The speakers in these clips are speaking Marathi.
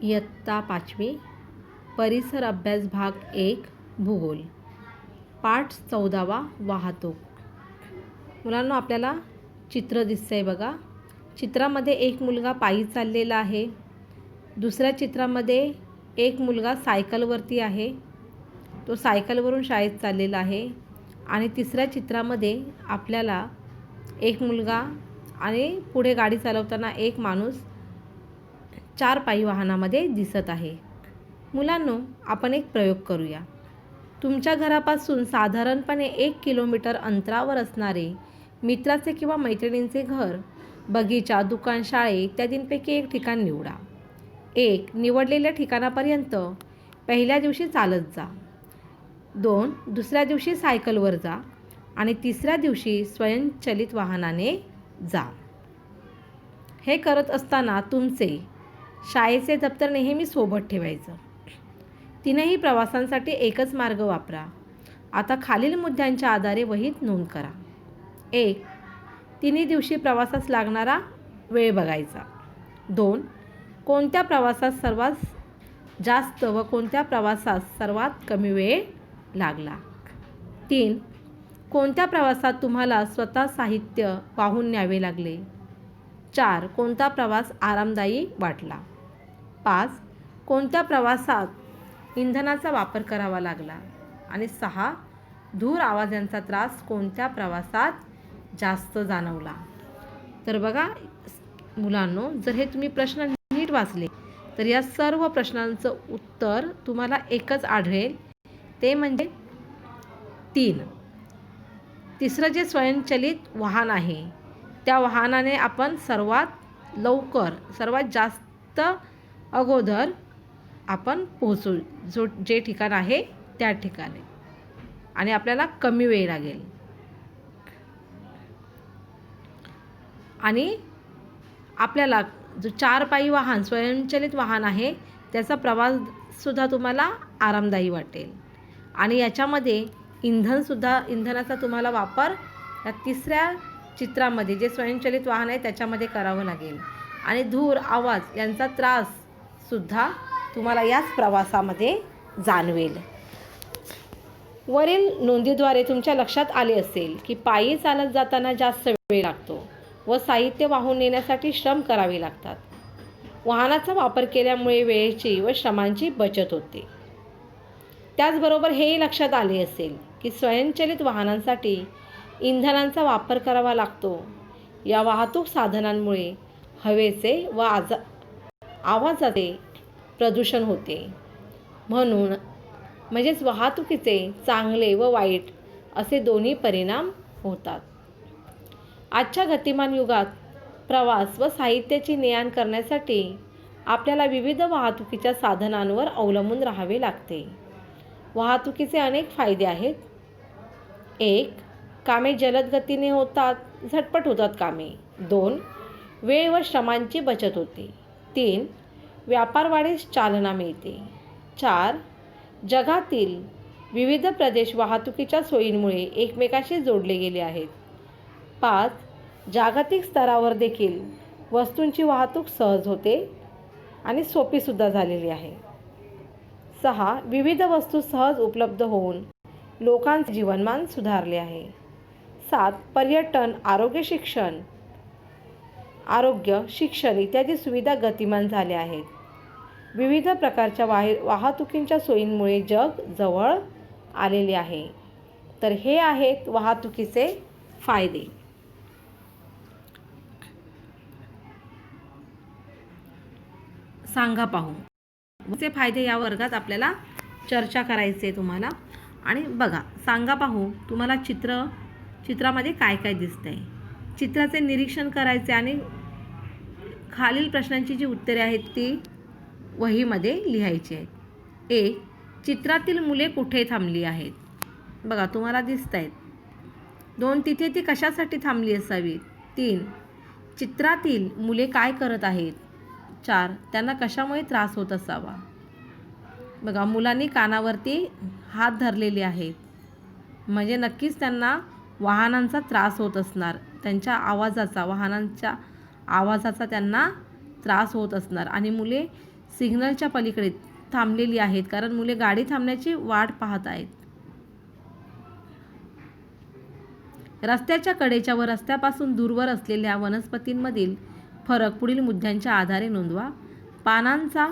इयत्ता 5वी परिसर अभ्यास भाग 1 भूगोल पाठ 14वा वाहतूक. मुलांनो, आपल्याला चित्र दिसतंय बघा. चित्रामध्ये एक मुलगा पायी चाललेला आहे. दुसऱ्या चित्रामध्ये एक मुलगा सायकलवरती आहे. तो सायकलवरून शाळेत चाललेला आहे. आणि तिसऱ्या चित्रामध्ये आपल्याला एक मुलगा आणि पुढे गाडी चालवताना एक माणूस 4 पायी वाहनामध्ये दिसत आहे. मुलांनो, आपण एक प्रयोग करूया. तुमच्या घरापासून साधारणपणे 1 किलोमीटर अंतरावर असणारे मित्राचे किंवा मैत्रिणींचे घर, बगीचा, दुकान, शाळे इत्यादींपैकी एक ठिकाण निवडा. निवडलेल्या ठिकाणापर्यंत पहिल्या दिवशी चालत जा. 2 दुसऱ्या दिवशी सायकलवर जा आणि तिसऱ्या दिवशी स्वयंचलित वाहनाने जा. हे करत असताना तुमचे शाळेचे दप्तर नेहमी सोबत ठेवायचं. तीनही प्रवासांसाठी एकच मार्ग वापरा. आता खालील मुद्द्यांच्या आधारे वहीत नोंद करा. 1 तिन्ही दिवशी प्रवासास लागणारा वेळ बघायचा. 2 कोणत्या प्रवासात सर्वात जास्त व कोणत्या प्रवासात सर्वात कमी वेळ लागला. 3 कोणत्या प्रवासात तुम्हाला स्वतः साहित्य वाहून न्यावे लागले. 4 कोणता प्रवास आरामदायी वाटला. 5 कोणत्या प्रवासात इंधनाचा वापर करावा लागला. आणि 6 धूर आवाजांचा त्रास कोणत्या प्रवासात जास्त जाणवला. तर बघा मुलांनो, जर हे तुम्ही प्रश्न नीट वाचले तर या सर्व प्रश्नांचं उत्तर तुम्हाला एकच आढळेल, ते म्हणजे 3. तिसरं जे स्वयंचलित वाहन आहे त्या वाहनाने आपण सर्वात लवकर सर्वात जास्त अगोदर आपण पोहोचू जे ठिकाण आहे त्या ठिकाणी, आणि आपल्याला कमी वेळ लागेल. आणि आपल्याला जो 4 पायी वाहन स्वयंचलित वाहन आहे त्याचा प्रवाससुद्धा तुम्हाला आरामदायी वाटेल. आणि याच्यामध्ये इंधनाचा तुम्हाला वापर या तिसऱ्या चित्रामध्ये जे स्वयंचलित वाहन आहे त्याच्यामध्ये करावं लागेल. आणि धूर आवाज यांचा त्राससुद्धा तुम्हाला याच प्रवासामध्ये जाणवेल. वरील नोंदीद्वारे तुमच्या लक्षात आले असेल की पायी चालत जाताना जास्त वेळ लागतो व साहित्य वाहून नेण्यासाठी श्रम करावे लागतात. वाहनाचा वापर केल्यामुळे वेळेची व श्रमांची बचत होते. त्याचबरोबर हेही लक्षात आले असेल की स्वयंचलित वाहनांसाठी इंधनांचा वापर करावा लागतो. या वाहतूक साधनांमुळे हवेचे व आवाजाचे प्रदूषण होते. म्हणजेच वाहतुकीचे चांगले व वाईट असे दोन्ही परिणाम होतात. आजच्या गतिमान युगात प्रवास व साहित्याची ने-आण करण्यासाठी आपल्याला विविध वाहतुकीच्या साधनांवर अवलंबून राहावे लागते. वाहतुकीचे अनेक फायदे आहेत. 1 कामे जलद गतीने होतात, झटपट होतात कामे. 2 वेळ व श्रमांची बचत होते. 3 व्यापार वाढीस चालना मिळते. 4 जगातील विविध प्रदेश वाहतुकीच्या सोयींमुळे एकमेकांशी जोडले गेले आहेत. 5 जागतिक स्तरावर देखील वस्तूंची वाहतूक सहज होते आणि सोपीसुद्धा झालेली आहे. 6 विविध वस्तू सहज उपलब्ध होऊन लोकांचे जीवनमान सुधारले आहे. 7 पर्यटन, आरोग्य, शिक्षण इत्यादी सुविधा गतिमान झाल्या आहेत. विविध प्रकारच्या वाहतुकींच्या सोयींमुळे जग जवळ आलेले आहे. तर हे आहेत वाहतुकीचे फायदे. सांगा पाहू चे फायदे या वर्गात आपल्याला चर्चा करायची आहे तुम्हाला. आणि बघा, सांगा पाहू तुम्हाला चित्रामध्ये काय काय दिसतंय. चित्राचे निरीक्षण करायचे आणि खालील प्रश्नांची जी उत्तरे आहेत ती वहीमध्ये लिहायची आहेत. 1 चित्रातील मुले कुठे थांबली आहेत. बघा तुम्हाला दिसत आहेत. 2 तिथे ती कशासाठी थांबली असावी. 3 चित्रातील मुले काय करत आहेत. 4 त्यांना कशामुळे त्रास होत असावा. बघा मुलांनी कानावरती हात धरलेले आहेत, म्हणजे नक्कीच त्यांना वाहनांचा त्रास होत असणार. वाहनांच्या आवाजाचा त्यांना त्रास होत असणार. आणि मुले सिग्नलच्या पलीकडे थांबलेली आहेत, कारण मुले गाडी थांबण्याची वाट पाहत आहेत. रस्त्याच्या कडेच्या व रस्त्यापासून दूरवर असलेल्या वनस्पतींमधील फरक पुढील मुद्द्यांच्या आधारे नोंदवा. पानांचा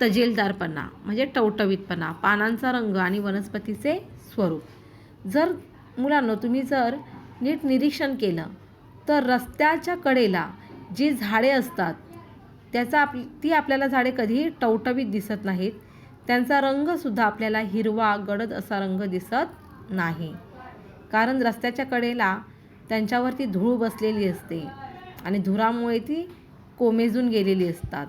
तजेलदारपणा म्हणजे टवटवीतपणा, पानांचा रंग आणि वनस्पतीचे स्वरूप. जर मुलांनो तुम्ही जर नीट निरीक्षण केलं तर रस्त्याच्या कडेला जी झाडे असतात ती आपल्याला झाडे कधीही टवटवीत दिसत नाहीत. त्यांचा रंगसुद्धा आपल्याला हिरवा गडद असा रंग दिसत नाही, कारण रस्त्याच्या कडेला त्यांच्यावरती धूळ बसलेली असते आणि धुरामुळे ती कोमेजून गेलेली असतात.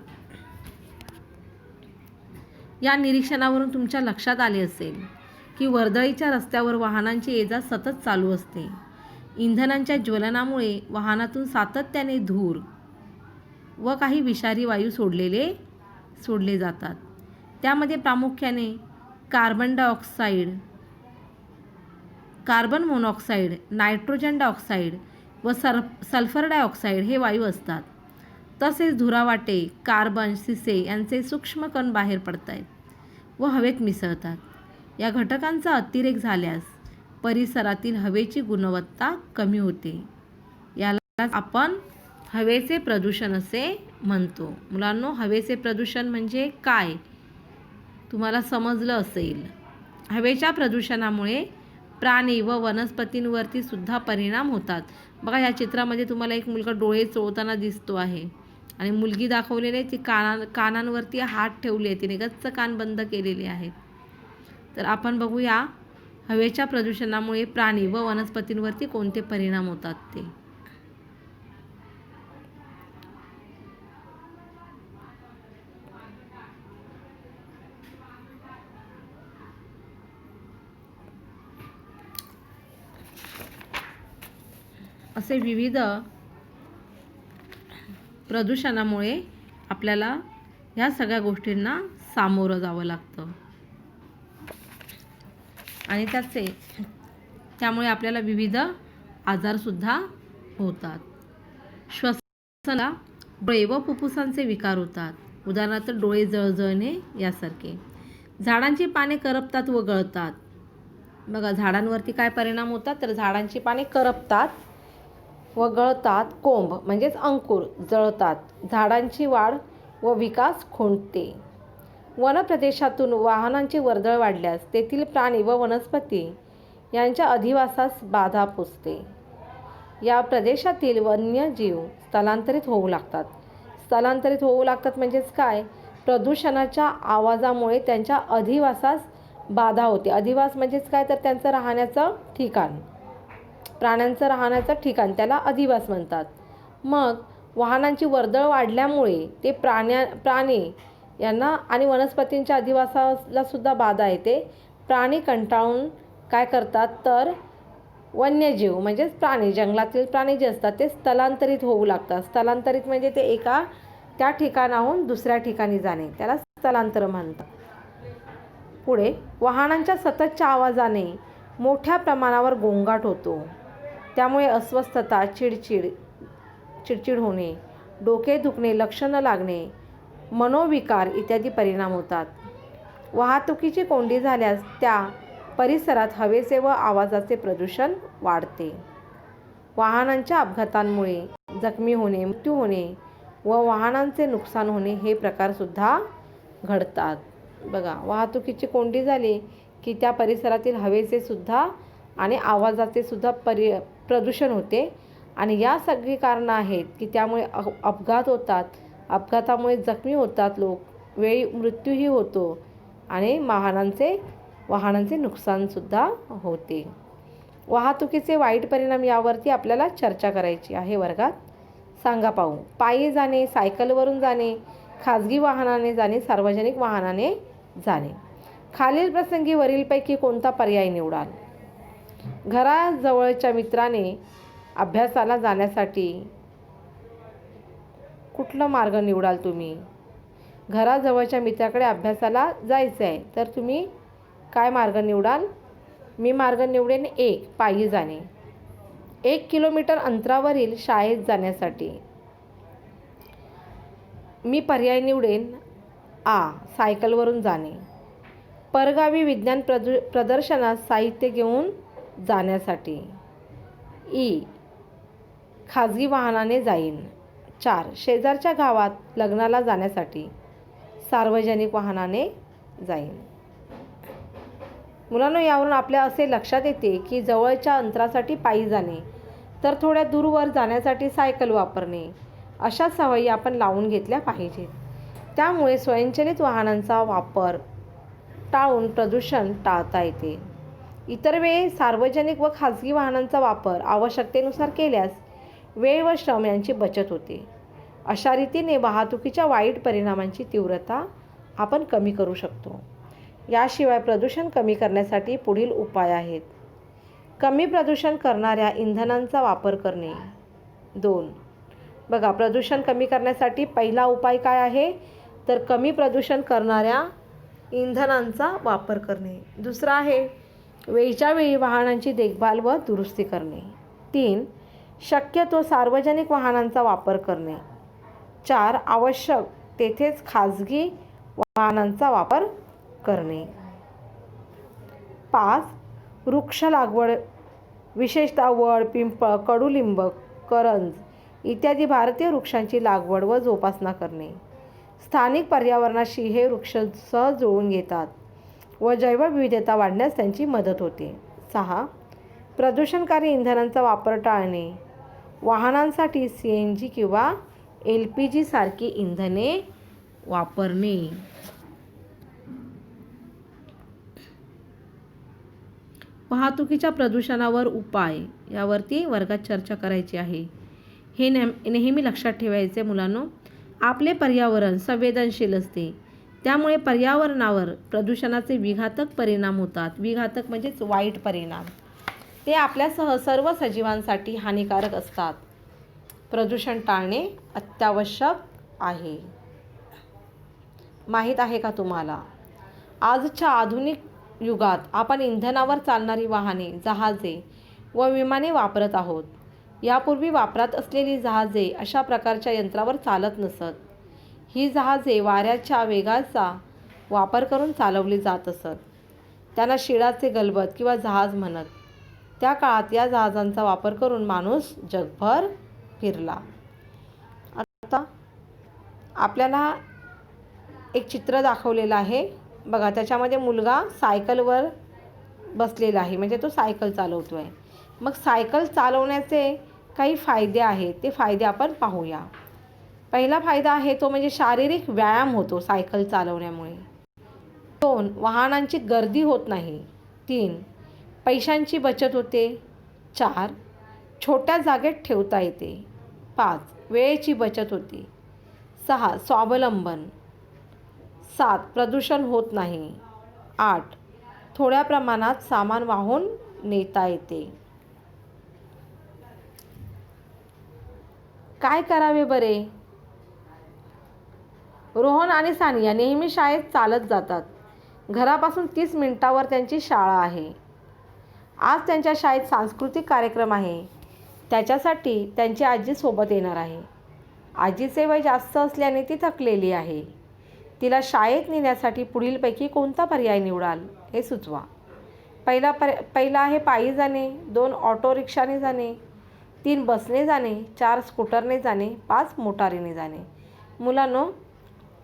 या निरीक्षणावरून तुमच्या लक्षात आले असेल की वर्दळीच्या रस्त्यावर वाहनांची ये-जा सतत चालू असते. इंधनांच्या ज्वलनामुळे वाहनातून सातत्याने धूर व काही विषारी वायू सोडले जातात. त्यामध्ये प्रामुख्याने कार्बन मोनॉक्साईड, नायट्रोजन डायऑक्साईड व सल्फर डायऑक्साईड हे वायू असतात. तसेच धुरावाटे, कार्बन, शिसे यांचे सूक्ष्म कण बाहेर पडतात व हवेत मिसळतात. या घटकांचा अतिरेक झाल्यास परिसरातील हवेची गुणवत्ता कमी होते. याला आपण हवेचे प्रदूषण असे म्हणतो. मुलांनो, हवेचे प्रदूषण म्हणजे काय तुम्हाला समजलं असेल. हवेच्या प्रदूषणामुळे प्राणी व वनस्पतींवरती सुद्धा परिणाम होतात. बघा, या चित्रामध्ये तुम्हाला एक मुलगा डोळे चोळताना दिसतो आहे आणि मुलगी दाखवलेली आहे ती कानांवरती हात ठेवले, तिने गच्च कान बंद केलेले आहेत. तर आपण बघूया हवेच्या प्रदूषणामुळे प्राणी व वनस्पतींवरती कोणते परिणाम होतात ते. असे विविध प्रदूषणामुळे आपल्याला ह्या सगळ्या गोष्टींना सामोरं जावं लागतं आणि त्यामुळे आपल्याला विविध आजारसुद्धा होतात. श्वसनाला डोळे व फुफ्फुसांचे विकार होतात. उदाहरणार्थ डोळे जळजळणे यासारखे. झाडांची पाने करपतात व गळतात. बघा, झाडांवरती काय परिणाम होतात तर झाडांची पाने करपतात व गळतात. कोंब म्हणजेच अंकुर जळतात. झाडांची वाढ व विकास खुंटते. वनप्रदेशातून वाहनांची वर्दळ वाढल्यास तेथील प्राणी व वनस्पती यांच्या अधिवासास बाधा पोचते. या प्रदेशातील वन्यजीव स्थलांतरित होऊ लागतात. स्थलांतरित होऊ लागतात म्हणजेच काय, प्रदूषणाच्या आवाजामुळे त्यांच्या अधिवासास बाधा होते. अधिवास म्हणजेच काय तर त्यांचं राहण्याचं ठिकाण, प्राण्यांचं राहण्याचं ठिकाण, त्याला अधिवास म्हणतात. मग वाहनांची वर्दळ वाढल्यामुळे ते प्राणी यांना आणि वनस्पतींच्या अधिवासाला सुद्धा बाधा येते. प्राणी कंटाळून काय करतात तर वन्यजीव म्हणजेच प्राणी, जंगलातील प्राणी जे असतात ते स्थलांतरित होऊ लागतात. स्थलांतरित म्हणजे ते त्या ठिकाणाहून दुसऱ्या ठिकाणी जाणे, त्याला स्थलांतर म्हणतात. पुढे वाहनांच्या सततच्या आवाजाने मोठ्या प्रमाणावर गोंगाट होतो. त्यामुळे अस्वस्थता, चिडचिड होणे, डोके दुखणे, लक्षणं लागणे, मनोविकार इत्यादी परिणाम होतात. वाहतुकीची कोंडी झाल्यास त्या परिसरात हवेचे व आवाजाचे प्रदूषण वाढते. वाहनांच्या अपघातांमुळे जखमी होणे, मृत्यू होणे व वाहनांचे नुकसान होणे हे प्रकारसुद्धा घडतात. बघा, वाहतुकीची कोंडी झाली की त्या परिसरातील हवेचे सुद्धा आणि आवाजाचे सुद्धा प्रदूषण होते आणि या सगळी कारणं आहेत की त्यामुळे अपघात होतात. अपघातामुळे जखमी होतात लोक, वेळी मृत्यूही होतो आणि वाहनांचे नुकसानसुद्धा होते. वाहतुकीचे वाईट परिणाम यावरती आपल्याला चर्चा करायची आहे वर्गात. सांगा पाहू. पायी जाणे, सायकलवरून जाणे, खाजगी वाहनाने जाणे, सार्वजनिक वाहनाने जाणे. खालील प्रसंगी वरीलपैकी कोणता पर्याय निवडाल? घराजवळच्या मित्राने अभ्यासाला जाण्यासाठी कुठला मार्ग निवडाल तुम्ही? घराजवळच्या मित्राकडे अभ्यासाला जायचं आहे तर तुम्ही काय मार्ग निवडाल? मी मार्ग निवडेन 1. पायी जाणे. 1 किलोमीटर अंतरावरील शाळेत जाण्यासाठी मी पर्याय निवडेन सायकलवरून जाणे. परगावी विज्ञान प्रदर्शनात साहित्य घेऊन जाण्यासाठी. खाजगी वाहनाने जाईन. 4 शेजारच्या गावात लग्नाला जाण्यासाठी सार्वजनिक वाहनाने जाईन. मुलांनो, यावरून आपल्या असे लक्षात येते की जवळच्या अंतरासाठी पायी जाणे, तर थोड्या दूरवर जाण्यासाठी सायकल वापरणे अशा सवयी आपण लावून घेतल्या पाहिजेत. त्यामुळे स्वयंचलित वाहनांचा वापर टाळून प्रदूषण टाळता येते. इतर वेळी सार्वजनिक व खाजगी वाहनांचा वापर आवश्यकतेनुसार केल्यास वेळ व श्रम यांची बचत होते. अशा रीतीने वाहतुकीच्या वाईट परिणामांची तीव्रता आपण कमी करू शकतो. याशिवाय प्रदूषण कमी करण्यासाठी पुढील उपाय आहेत. कमी प्रदूषण करणाऱ्या इंधनांचा वापर करणे. 2 बघा, प्रदूषण कमी करण्यासाठी पहिला उपाय काय आहे, तर कमी प्रदूषण करणाऱ्या इंधनांचा वापर करणे. दुसरा आहे वेळच्या वेळी वाहनांची देखभाल व दुरुस्ती करणे. 3 शक्यतो सार्वजनिक वाहनांचा वापर करणे. 4 आवश्यक तेथेच खाजगी वाहनांचा वापर करणे. 5 वृक्ष लागवड, विशेषतः वड, पिंपळ, कडुलिंब, करंज इत्यादी भारतीय वृक्षांची लागवड व जोपासना करणे. स्थानिक पर्यावरणाशी हे वृक्ष सहज जुळून घेतात व जैवविविधता वाढण्यास त्यांची मदत होते. 6 प्रदूषणकारी इंधनांचा वापर टाळणे. वाहनांसाठी CNG किंवा LPG सारखी इंधने वापरणे. वाहतुकीच्या प्रदूषणावर उपाय यावरती वर्गात चर्चा करायची आहे. हे नेहमी लक्षात ठेवायचे मुलांनो. आपले पर्यावरण संवेदनशील असते, त्यामुळे पर्यावरणावर प्रदूषणाचे विघातक परिणाम होतात. विघातक म्हणजेच वाईट परिणाम. ते आपल्यासह सर्व सजीवांसाठी हानिकारक असतात. प्रदूषण टाळणे अत्यावश्यक आहे. माहीत आहे का तुम्हाला, आजच्या आधुनिक युगात आपण इंधनावर चालणारी वाहने, जहाजे व विमाने वापरत आहोत. यापूर्वी वापरात असलेली जहाजे अशा प्रकारच्या यंत्रावर चालत नसत. ही जहाजे वाऱ्याच्या वेगाचा वापर करून चालवली जात असत. त्यांना शिळाचे गलबत किंवा जहाज म्हणत. त्या काळात या जहाजांचा वापर करून माणूस जगभर फिरला. आता आपल्याला एक चित्र दाखवलेलं आहे बघा. त्याच्यामध्ये मुलगा सायकलवर बसलेला आहे, म्हणजे तो सायकल चालवतो आहे. मग सायकल चालवण्याचे काही फायदे आहेत, ते फायदे आपण पाहूया. पहिला फायदा आहे तो म्हणजे शारीरिक व्यायाम होतो सायकल चालवण्यामुळे. 2 वाहनांची गर्दी होत नाही. 3 पैशांची बचत होते. 4 छोट्या जागेत ठेवता येते. 5 वेळेची बचत होते. 6 स्वावलंबन. 7 प्रदूषण होत नाही. 8 थोड्या प्रमाणात सामान वाहून नेता येते. काय करावे बरे? रोहन आणि सानिया नेहमी शाळेत चालत जातात. घरापासून 30 मिनिटावर त्यांची शाळा आहे. आज त्यांच्या शाळेत सांस्कृतिक कार्यक्रम आहे. त्याच्यासाठी त्यांची आजी सोबत येणार आहे. आजीचे वय जास्त असल्याने ती थकलेली आहे. तिला शाळेत नेण्यासाठी पुढीलपैकी कोणता पर्याय निवडाल हे सुचवा. पहिला आहे पायी जाणे. 2 ऑटो रिक्षाने जाणे. 3 बसने जाणे. 4 स्कूटरने जाणे. 5 मोटारीने जाणे. मुलांनो,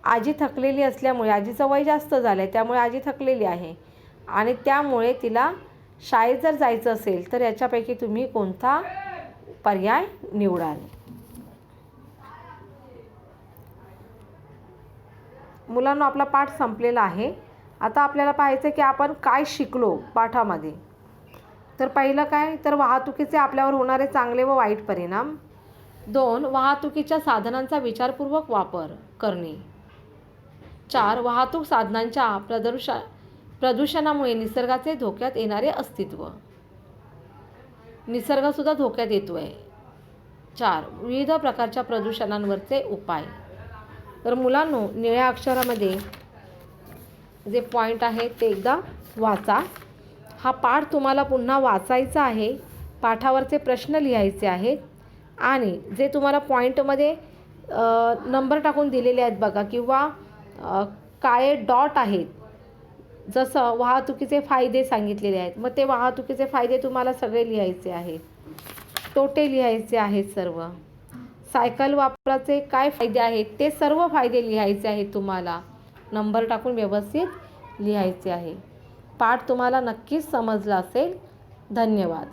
आजी थकलेली असल्यामुळे, आजीचं वय जास्त झालं आहे त्यामुळे आजी थकलेली आहे आणि त्यामुळे तिला शाळेत जर जायचं असेल तर याच्यापैकी तुम्ही कोणता पर्याय निवडाल? मुलांनो, आपला पाठ संपलेला आहे. आता आपल्याला पाहायचं की आपण काय शिकलो पाठामध्ये. तर पहिलं काय, तर वाहतुकीचे आपल्यावर होणारे चांगले व वाईट परिणाम. 2 वाहतुकीच्या साधनांचा विचारपूर्वक वापर करणे. 4 वाहतूक साधनांच्या प्रदूषणामुळे निसर्गाचे धोक्यात येणारे अस्तित्व. निसर्गसुद्धा धोक्यात येतो आहे. 4 विविध प्रकारच्या प्रदूषणांवरचे उपाय. तर मुलांनो, निळ्या अक्षरामध्ये जे पॉईंट आहे ते एकदा वाचा. हा पाठ तुम्हाला पुन्हा वाचायचा आहे. पाठावरचे प्रश्न लिहायचे आहेत आणि जे तुम्हाला पॉईंटमध्ये नंबर टाकून दिलेले आहेत बघा, किंवा काळे डॉट आहेत. जसं वाहतुकीचे फायदे सांगितलेले आहेत, मग ते वाहतुकीचे फायदे तुम्हाला सगळे लिहायचे आहेत. तोटे लिहायचे आहेत सर्व. सायकल वापराचे काय फायदे आहेत ते सर्व फायदे लिहायचे आहेत तुम्हाला. नंबर टाकून व्यवस्थित लिहायचे आहे. पाठ तुम्हाला नक्कीच समजला असेल. धन्यवाद.